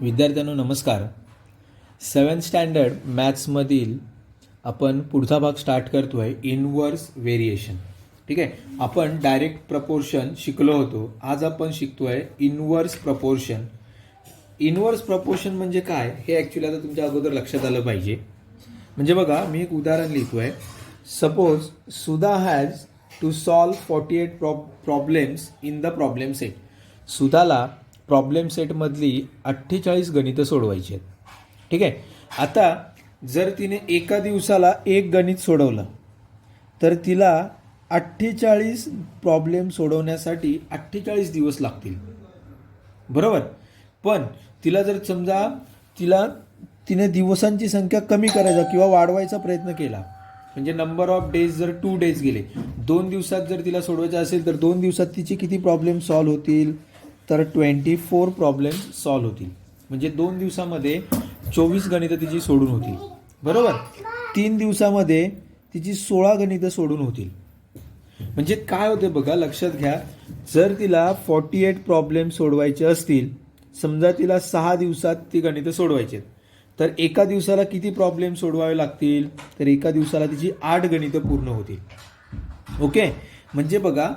विद्यार्थ्यांनो नमस्कार. 7th standard मॅथ्समधील आपण पुढचा भाग स्टार्ट करतो आहे इनवर्स व्हेरिएशन. ठीक आहे, आपण डायरेक्ट प्रपोर्शन शिकलो होतो. आज आपण शिकतो आहे इनवर्स प्रपोर्शन. इनवर्स प्रपोर्शन म्हणजे काय हे ॲक्च्युली आता तुमच्या अगोदर लक्षात आलं पाहिजे. म्हणजे बघा, मी एक उदाहरण लिहितो आहे. Suppose Sudha has to solve 48 problems in the problem set. सुधाला प्रॉब्लेम सेटमधली 48 गणितं सोडवायची आहेत. ठीक आहे, आता जर तिने एका दिवसाला एक गणित सोडवलं तर तिला 48 प्रॉब्लेम सोडवण्यासाठी 48 दिवस लागतील, बरोबर. पण तिला जर समजा तिने दिवसांची संख्या कमी करायचा किंवा वाढवायचा प्रयत्न केला, म्हणजे नंबर ऑफ डेज जर 2 डेज गेले, 2 दिवसात जर तिला सोडवायचं असेल तर 2 दिवसात तिचे किती प्रॉब्लेम सॉल्व्ह होतील, तर 24 प्रॉब्लेम्स सॉल्व्ह होतील. म्हणजे 2 दिवसामध्ये 24 गणितं तिची सोडून होतील, बरोबर. 3 दिवसामध्ये तिची 16 गणितं सोडून होतील. म्हणजे काय होते बघा, लक्षात घ्या. जर तिला 48 प्रॉब्लेम सोडवायचे असतील, समजा तिला 6 दिवसात ती गणितं सोडवायची आहेत, तर एका दिवसाला किती प्रॉब्लेम सोडवावे लागतील, तर एका दिवसाला तिची 8 गणितं पूर्ण होतील. ओके, म्हणजे बघा,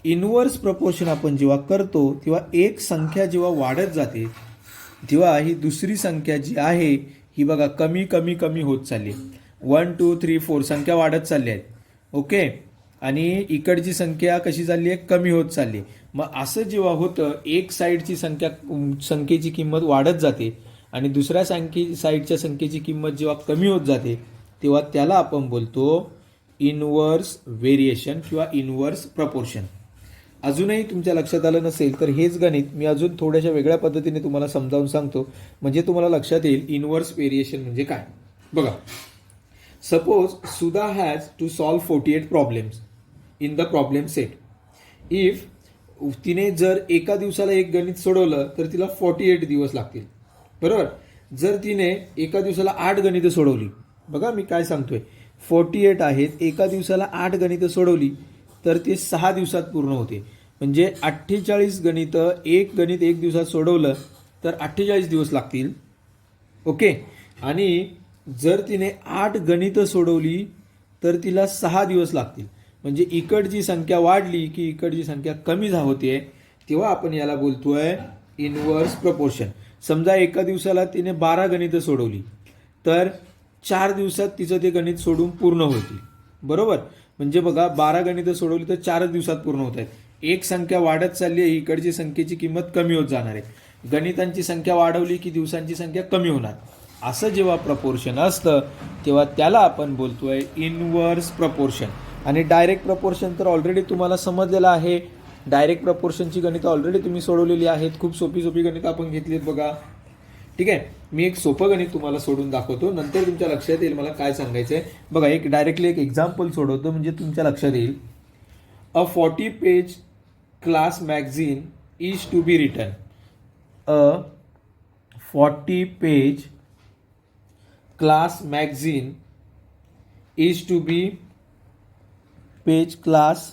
इनवर्स प्रपोर्शन आपण जेव्हा करतो तेव्हा एक संख्या जेव्हा वाढत जाते तेव्हा ही दुसरी संख्या जी आहे ही बघा कमी कमी कमी होत चालली. 1 2 3 4 संख्या वाढत चालली आहेत. ओके, आणि इकडची संख्या कशी चालली आहे, कमी होत चालली. मग असं जेव्हा होतं, एक साईडची संख्येची किंमत वाढत जाते आणि दुसऱ्या साईडच्या संख्येची किंमत जेव्हा कमी होत जाते तेव्हा त्याला आपण बोलतो इनवर्स व्हेरिएशन किंवा इनवर्स प्रपोर्शन. अजूनही तुमच्या लक्षात आलं नसेल तर हेच गणित मी अजून थोड्याशा वेगळ्या पद्धतीने तुम्हाला समजावून सांगतो, म्हणजे तुम्हाला लक्षात येईल इनवर्स व्हेरिएशन म्हणजे काय. बघा, suppose Sudha has to solve 48 problems in the problem set. If तिने जर एका दिवसाला एक गणित सोडवलं तर तिला 48 दिवस लागतील, बरोबर. जर तिने एका दिवसाला 8 गणितं सोडवली, बघा मी काय सांगतोय, 48 आहेत, एका दिवसाला 8 गणितं सोडवली तर ते 6 दिवसात पूर्ण होते. म्हणजे 48 गणितं, एक गणित एक दिवसात सोडवलं तर 48 दिवस लागतील. ओके, आणि जर तिने 8 गणितं सोडवली तर तिला 6 दिवस लागतील. म्हणजे इकडची संख्या वाढली की इकडची संख्या कमी होते, तेव्हा आपण याला बोलतोय इनवर्स प्रपोर्शन. समजा एका दिवसाला तिने 12 गणितं सोडवली तर 4 दिवसात तिचं ते गणित सोडून पूर्ण होतील, बरोबर. म्हणजे बघा, 12 गणितं सोडवली तर 4 दिवसात पूर्ण होत आहेत. एक संख्या वाढत चालली आहे, इकडची संख्येची किंमत कमी होत जाणार आहे. गणितांची संख्या वाढवली की दिवसांची संख्या कमी होणार. असं जेव्हा प्रपोर्शन असतं तेव्हा त्याला आपण बोलतोय इनवर्स प्रपोर्शन. आणि डायरेक्ट प्रपोर्शन तर ऑलरेडी तुम्हाला समजलेलं आहे. डायरेक्ट प्रपोर्शनची गणितं ऑलरेडी तुम्ही सोडवलेली आहेत. खूप सोपी सोपी गणितं आपण घेतलीत बघा. ठीक आहे, मी एक सोपं गणित तुम्हाला सोडून दाखवतो, नंतर तुमच्या लक्षात येईल मला काय सांगायचं आहे. बघा, डायरेक्टली एक एक्झाम्पल सोडवतो म्हणजे तुमच्या लक्षात येईल. A 40 page class magazine is to be written. A 40 page class magazine is to be page class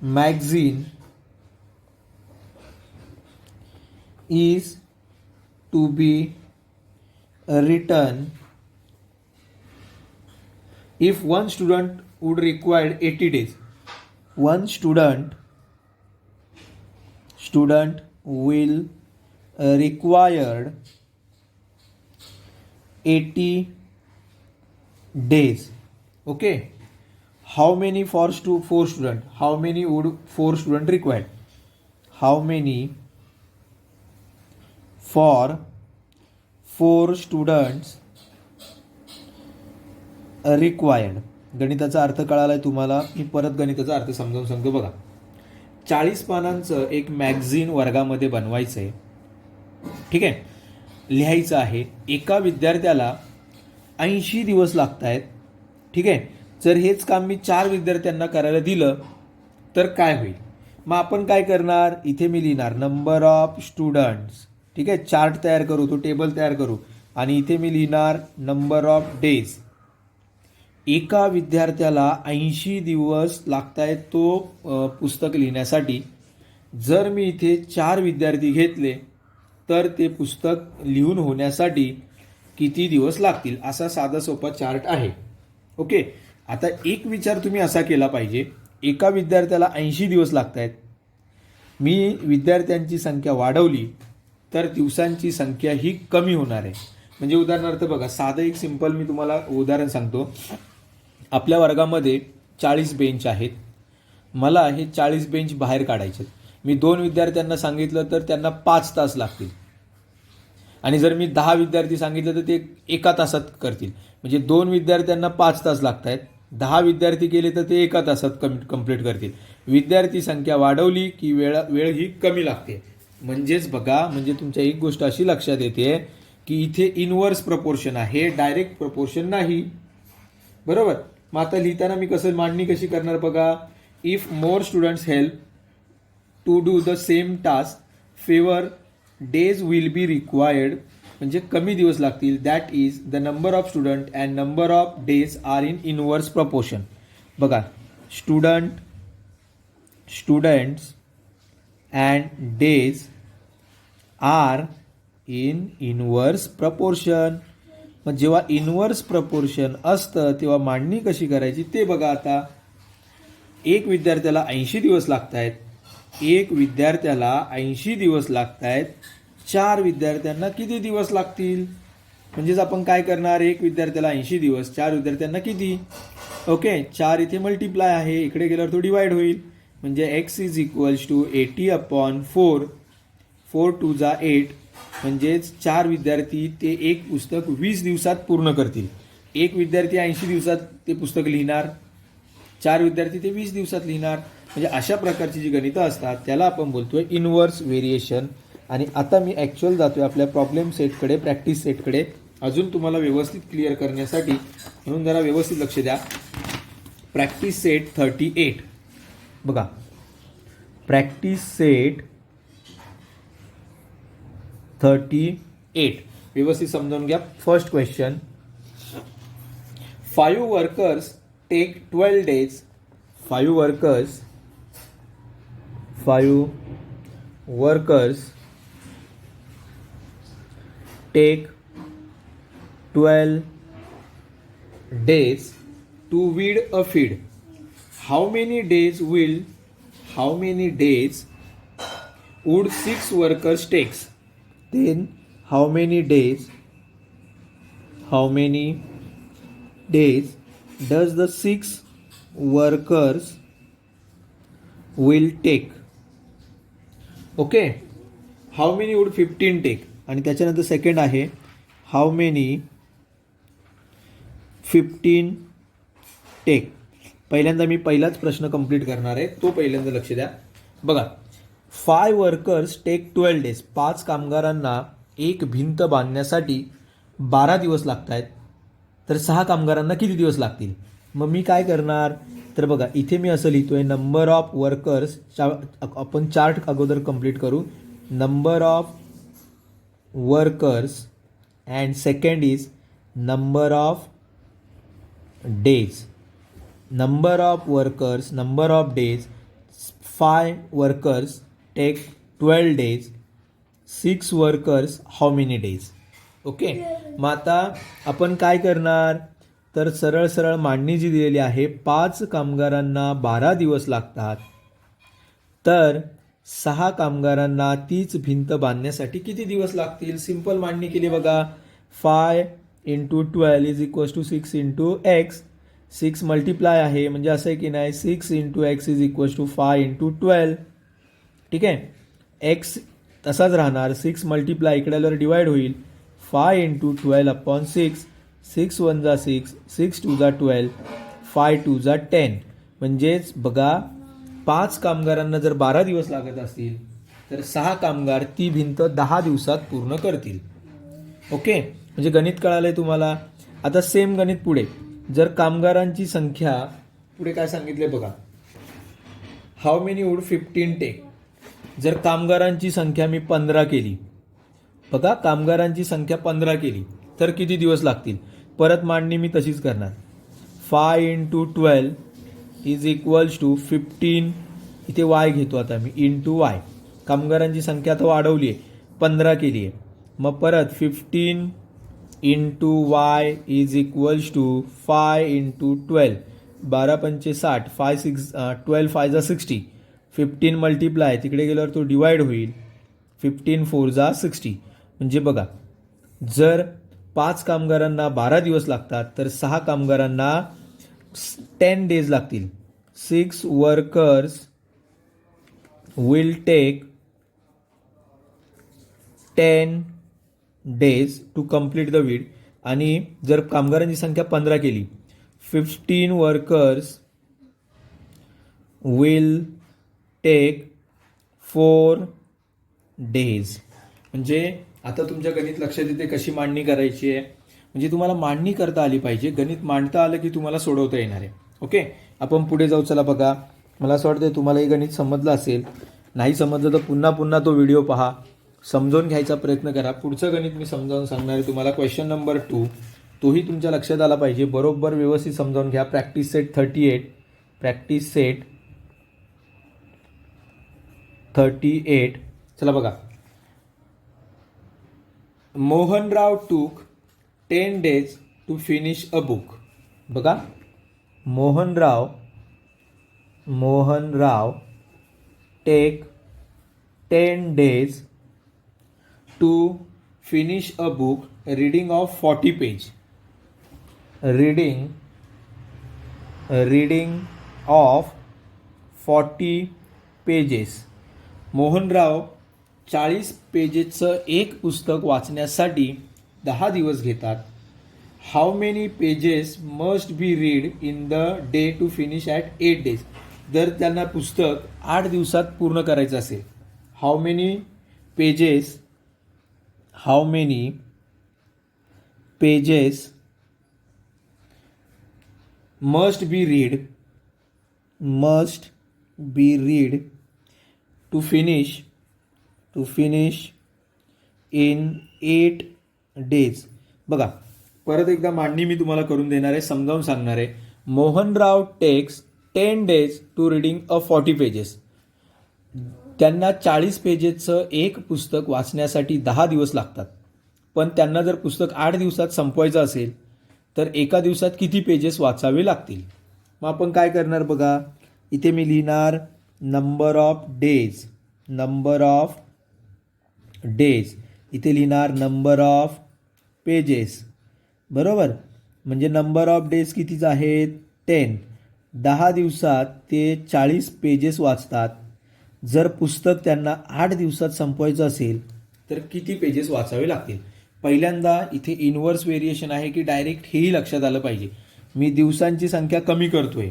magazine is to be written if one student would require 80 days. One student will required 80 days. Okay, how many for 4 student? How many would 4 student required? How many for 4 students required? गणिताचा अर्थ कळालाय तुम्हाला. मी परत गणिताचा अर्थ समजावून सांगतो. बघा, 40 पानांचं एक मॅगझीन वर्गामध्ये बनवायचं आहे. ठीक आहे, लिहायचं आहे. एका विद्यार्थ्याला 80 दिवस लागत आहेत. ठीक आहे, जर हेच काम मी 4 विद्यार्थ्यांना करायला दिलं तर काय होईल. मग आपण काय करणार, इथे मी लिहिणार नंबर ऑफ स्टुडंट्स. ठीक आहे, चार्ट तयार करू, तो टेबल तयार करू, आणि इथे मी लिहिणार नंबर ऑफ डेज. एका विद्यार्थ्याला 80 दिवस लागत आहेत तो पुस्तक लिहिण्यासाठी. जर मी इथे 4 विद्यार्थी घेतले तर ते पुस्तक लिहून होण्यासाठी किती दिवस लागतील, असा साधा सोपा चार्ट आहे. ओके. आता एक विचार तुम्ही असा केला पाहिजे, एका विद्यार्थ्याला 80 दिवस लागत आहेत, मी विद्यार्थ्यांची संख्या वाढवली तर दिवसांची संख्या ही कमी होणार आहे. म्हणजे उदाहरणार्थ बघा, साधं एक सिंपल मी तुम्हाला उदाहरण सांगतो. आपल्या वर्गामध्ये 40 बेंच आहेत, मला हे 40 बेंच बाहेर काढायचे. मी 2 विद्यार्थ्यांना सांगितलं तर त्यांना 5 तास लागतील, आणि जर मी 10 विद्यार्थी सांगितलं तर ते 1 तासात करतील. म्हणजे 2 विद्यार्थ्यांना 5 तास लागत आहेत, 10 विद्यार्थी केले तर ते 1 तासात कंप्लीट करतील. विद्यार्थी संख्या वाढवली की वेळ ही कमी लागते. म्हणजेच बघा, म्हणजे तुमच्या एक गोष्ट अशी लक्षात येते की इथे इनवर्स प्रपोर्शन आहे, डायरेक्ट प्रपोर्शन नाही. बरोबर. मग आता लिहिताना मी कसं मांडणी कशी करणार बघा. If more students help to do the same task, fewer days will be required, म्हणजे कमी दिवस लागतील. That is the number of student and number of days are in inverse proportion. बघा, students and days are in inverse proportion. मग जेव्हा inverse proportion असतं तेव्हा मांडणी कशी करायची ते बघा. आता एक विद्यार्थ्याला 80 दिवस लागत आहेत, एक विद्यार्थ्याला 80 दिवस लागत आहेत, 4 विद्यार्थ्यांना किती दिवस लागतील. म्हणजेच आपण काय करणार, एक विद्यार्थ्याला 80 दिवस, 4 विद्यार्थ्यांना किती. ओके. 4 इथे मल्टिप्लाय आहे, इकडे गेल्यावर तो डिवाइड होईल. म्हणजे x इज इक्वल्स टू 80/4, 4 2 जा 8. म्हणजेच 4 विद्यार्थी ते एक पुस्तक 20 दिवसात पूर्ण करतील. एक विद्यार्थी 80 दिवसात ते पुस्तक लिहिणार, 4 विद्यार्थी ते 20 दिवसात लिहिणार. म्हणजे अशा प्रकारची जी गणितं असतात त्याला आपण बोलतोय इनवर्स व्हेरिएशन. आणि आता मी ॲक्च्युअल जातोय आपल्या प्रॉब्लेम सेटकडे, प्रॅक्टिस सेटकडे, अजून तुम्हाला व्यवस्थित क्लिअर करण्यासाठी. म्हणून जरा व्यवस्थित लक्ष द्या. प्रॅक्टिस सेट 38 बघा. प्रॅक्टिस सेट 38 व्यवस्थित समजावून घ्या. First question, 5 workers take 12 days. 5 workers take 12 days to weed a field. How many days would 6 workers takes? Then how many days does the 6 workers will take? Okay. How many would 15 take. आणि त्याच्यानंतर second आहे, how many 15 take. पहिल्यांदा मी पहिलाच प्रश्न complete करणार आहे, तो पहिल्यांदा लक्ष द्या. बघा, 5 वर्कर्स टेक 12 days. 5 कामगारांना एक भिंत बांधण्यासाठी 12 दिवस लागत आहेत, तर 6 कामगारांना किती दिवस लागतील. मग मी काय करणार, तर बघा इथे मी असं लिहितोय, नंबर ऑफ वर्कर्स. आपण चार्ट अगोदर कंप्लीट करू. Number of workers and second is number of days. Number of workers, number of days. 5 workers take 12 days. 6 workers how many days. Okay. मग आता आपण काय करणार, तर सरळ सरळ मांडणी जी दिलेली आहे, 5 कामगारांना 12 दिवस लागतात, तर 6 कामगारांना तीच भिंत बांधण्यासाठी किती दिवस लागतील. सिंपल मांडणी केली बघा. 5 × 12 is equals to 6 × x. 6 multiply आहे, म्हणजे असं आहे की नाही, 6 × x इज इक्वल्स टू 5 × 12. ठीक आहे. x तसाच राहणार, 6 मल्टिप्लाय इकडे आल्यावर डिवाइड होईल. 5 × 12/6. 6 1 जा 6, 6 2 जा 12, 5 2 जा 10. म्हणजेच बघा, 5 कामगारांना जर 12 दिवस लागत असतील तर 6 कामगार ती भिंत 10 दिवसात पूर्ण करतील. ओके. म्हणजे गणित कळालंय तुम्हाला. आता सेम गणित पुढे. जर कामगारांची संख्या, पुढे काय सांगितले बघा, हाऊ मेनी वुड 15 टेक. जर कामगारांची संख्या मी 15 केली, बघा कामगारांची संख्या 15 केली तर किती दिवस लागतील. परत मांडणी मी तशीच करणार. 5 × 12 इज इक्वल्स टू 15. इथे y घेतो आता मी, इंटू y. कामगारांची संख्या आता वाढवली आहे, 15 केली आहे. मग परत 15 into y is equals to 5 into 12. 12 पंचे 60. 5 6 12 5 जा 60. 15 मल्टिप्लाय तिकडे गेल्यावर तो डिवाइड होईल. 15 4 जा 60. म्हणजे बघा, जर 5 कामगारांना 12 दिवस लागतात तर 6 कामगारांना 10 डेज लागतील. 6 workers will take 10 days to complete the weed. आणि जर कामगारांची संख्या 15 केली, 15 वर्कर्स विल टेक 4 डेज. म्हणजे आता तुमच्या गणित लक्षात येते कशी मांडणी करायची आहे. म्हणजे तुम्हाला मांडणी करता आली पाहिजे. गणित मांडता आलं की तुम्हाला सोडवता येणार आहे. ओके, आपण पुढे जाऊ. चला बघा, मला असं वाटतं तुम्हाला हे गणित समजलं असेल. नाही समजलं तर पुन्हा तो व्हिडिओ पहा, समजावून घ्यायचा प्रयत्न करा. पुढचं गणित मी समजावून सांगणार आहे तुम्हाला. क्वेश्चन नंबर 2, तोही तुमच्या लक्षात आला पाहिजे. बरोबर व्यवस्थित समजावून घ्या. Practice set 38. Practice set 38. चला बघा, Mohanrao took 10 days to finish a book. बघा, Mohanrao take 10 days to finish a book reading of 40 page. Reading of 40 pages. Mohanrao 40 पेजेसचं एक पुस्तक वाचण्यासाठी 10 दिवस घेतात. How many pages must be read in the day to finish at 8 days. जर त्यांना पुस्तक 8 दिवसात पूर्ण करायचं असेल, how many pages must be read to finish in 8 days. बघा, परत एकदा मांडणी मी तुम्हाला करून देणार आहे, समजावून सांगणार आहे. Mohanrao takes 10 days to reading a 40 pages. त्यांना 40 पेजेसचं एक पुस्तक वाचण्यासाठी 10 दिवस लागतात. पण त्यांना जर पुस्तक 8 दिवसात संपवायचं असेल तर एका दिवसात किती पेजेस वाचावे लागतील. मग आपण काय करणार बघा, इथे मी लिहिणार नंबर ऑफ डेज. इथे लिहिणार नंबर ऑफ पेजेस. बरोबर, म्हणजे नंबर ऑफ डेज कितीच आहेत, 10. 10 दिवसात ते 40 पेजेस वाचतात. जर पुस्तक त्यांना 8 दिवसात संपवायचं असेल तर किती पेजेस वाचावे लागतील. पहिल्यांदा इथे इनव्हर्स व्हेरिएशन आहे की डायरेक्ट हेही लक्षात आलं पाहिजे. मी दिवसांची संख्या कमी करतोय,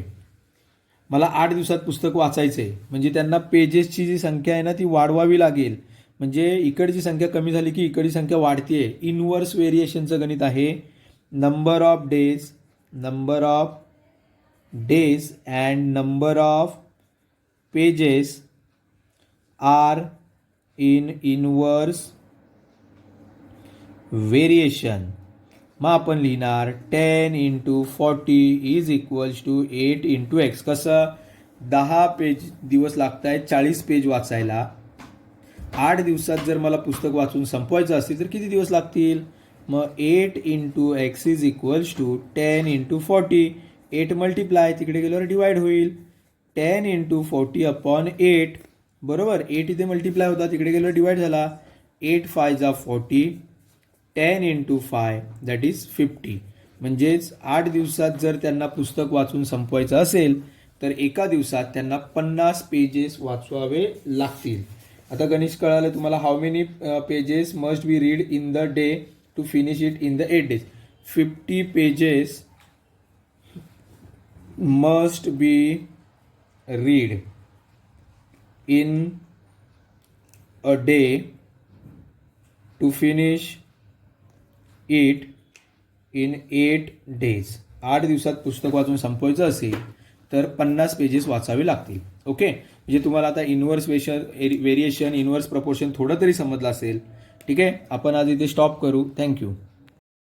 मला 8 दिवसात पुस्तक वाचायचं आहे, म्हणजे त्यांना पेजेसची जी संख्या आहे ना ती वाढवावी लागेल. म्हणजे इकडची संख्या कमी झाली की इकडची संख्या वाढते. इनव्हर्स व्हेरिएशनचं गणित आहे. Number of days and number of pages are in inverse variation. मग आपण लिहिणार 10 into 40 is equals to 8 into x. कसं, 10 दिवस लागत आहेत 40 पेज वाचायला. 8 दिवसात जर मला पुस्तक वाचून संपवायचं असेल तर किती दिवस लागतील. मग 8 into x is equals to 10 into 40. 8 multiply तिकडे गेल्यावर डिवाइड होईल. 10 इंटू 40 अपॉन 8. बरोबर, 8 इथे मल्टिप्लाय होता, तिकडे गेल्यावर डिवाइड झाला. 8 5 जा 40. 10 इंटू 5 दॅट इज 50. म्हणजेच 8 दिवसात जर त्यांना पुस्तक वाचून संपवायचं असेल तर एका दिवसात त्यांना 50 पेजेस वाचवावे लागतील. आता गणित कळालं तुम्हाला. How many pages must be read in the day to finish it in the 8 days. 50 pages must be read in a day to finish it in 8 days. 8 दिवसात पुस्तक वाचून संपवायचं असेल तर 50 पेजेस वाचावे लागतील. ओके, म्हणजे तुम्हाला आता इनव्हर्स व्हेरिएशन, इनव्हर्स प्रपोर्शन थोडं तरी समजलं असेल. ठीक आहे, आपण आज इथे स्टॉप करू. थँक्यू.